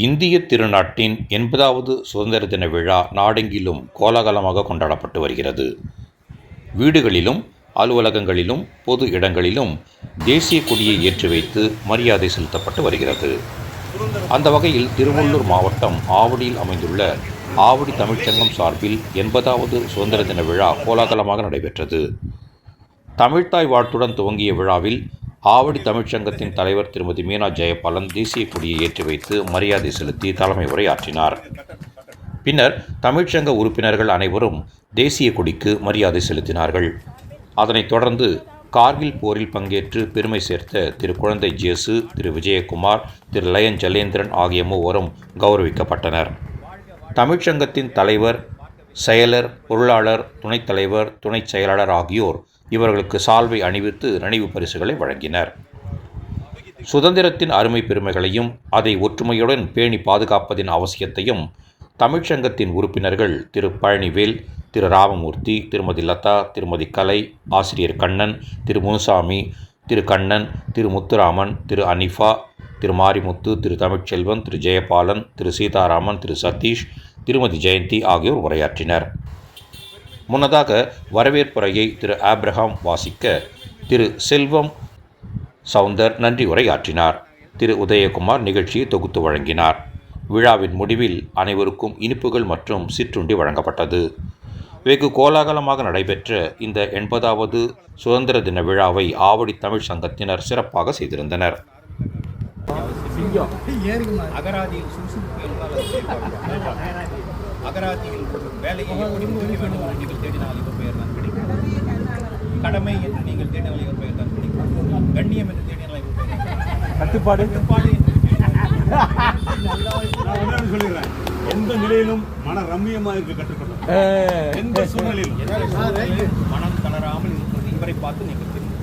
இந்திய திருநாட்டின் 80வது சுதந்திர தின விழா நாடெங்கிலும் கோலாகலமாக கொண்டாடப்பட்டு வருகிறது. வீடுகளிலும் அலுவலகங்களிலும் பொது இடங்களிலும் தேசிய கொடியை ஏற்றி வைத்து மரியாதை செலுத்தப்பட்டு வருகிறது. அந்த வகையில் திருவள்ளூர் மாவட்டம் ஆவடியில் அமைந்துள்ள ஆவடி தமிழ்ச்சங்கம் சார்பில் 80வது சுதந்திர தின விழா கோலாகலமாக நடைபெற்றது. தமிழ்த்தாய் வாழ்த்துடன் துவங்கிய விழாவில் ஆவடி தமிழ்ச்சங்கத்தின் தலைவர் திருமதி மீனா ஜெயபாலன் தேசிய கொடியை ஏற்றி வைத்து மரியாதை செலுத்தி தலைமை உரையாற்றினார். பின்னர் தமிழ்ச்சங்க உறுப்பினர்கள் அனைவரும் தேசிய கொடிக்கு மரியாதை செலுத்தினார்கள். அதனைத் தொடர்ந்து கார்கில் போரில் பங்கேற்று பெருமை சேர்த்த திரு குழந்தை ஜேசு, திரு விஜயகுமார், திரு லயன் ஜலேந்திரன் ஆகிய மூவரும் கௌரவிக்கப்பட்டனர். தமிழ்ச்சங்கத்தின் தலைவர், செயலர், பொருளாளர், துணைத் தலைவர், துணைச் செயலாளர் ஆகியோர் இவர்களுக்கு சால்வை அணிவித்து நினைவு பரிசுகளை வழங்கினர். சுதந்திரத்தின் அருமை பெருமைகளையும் அதை ஒற்றுமையுடன் பேணி பாதுகாப்பதின் அவசியத்தையும் தமிழ்ச்சங்கத்தின் உறுப்பினர்கள் திரு பழனிவேல், திரு ராமமூர்த்தி, திருமதி லதா, திருமதி கலை, ஆசிரியர் கண்ணன், திரு முனுசாமி, திரு கண்ணன், திரு முத்துராமன், திரு அனிஃபா, திரு மாரிமுத்து, திரு தமிழ்ச்செல்வன், திரு ஜெயபாலன், திரு சீதாராமன், திரு சதீஷ், திருமதி ஜெயந்தி ஆகியோர் உரையாற்றினர். முன்னதாக வரவேற்புரையை திரு ஆப்ரஹாம் வாசிக்க திரு செல்வம் சவுந்தர் நன்றி உரையாற்றினார். திரு உதயகுமார் நிகழ்ச்சியை தொகுத்து வழங்கினார். விழாவின் முடிவில் அனைவருக்கும் இனிப்புகள் மற்றும் சிற்றுண்டி வழங்கப்பட்டது. வெகு கோலாகலமாக நடைபெற்ற இந்த 80வது சுதந்திர தின விழாவை ஆவடி தமிழ் சங்கத்தினர் சிறப்பாக செய்திருந்தனர். அகராதியில் வேலையை எப்படி முடிக்க வேண்டும் என்று நீங்கள் தேடினால் இவர் பெயர் தான் கிடைக்கும். கடமை என்று நீங்கள் தேடினால் இவர் பெயர் தான் கிடைக்கும். கண்ணியம் என்று தேடினால் இவர் பெயர் தான். கட்டுப்பாடு சொல்லிடுறேன். எந்த நிலையிலும் மன ரம்மியமாக இருக்க கற்றுக்கொள்ளும். எந்த சூழ்நிலையிலும் மனம் தளராமல் இருப்பது இவரை பார்த்து நீங்கள் தெரியும்.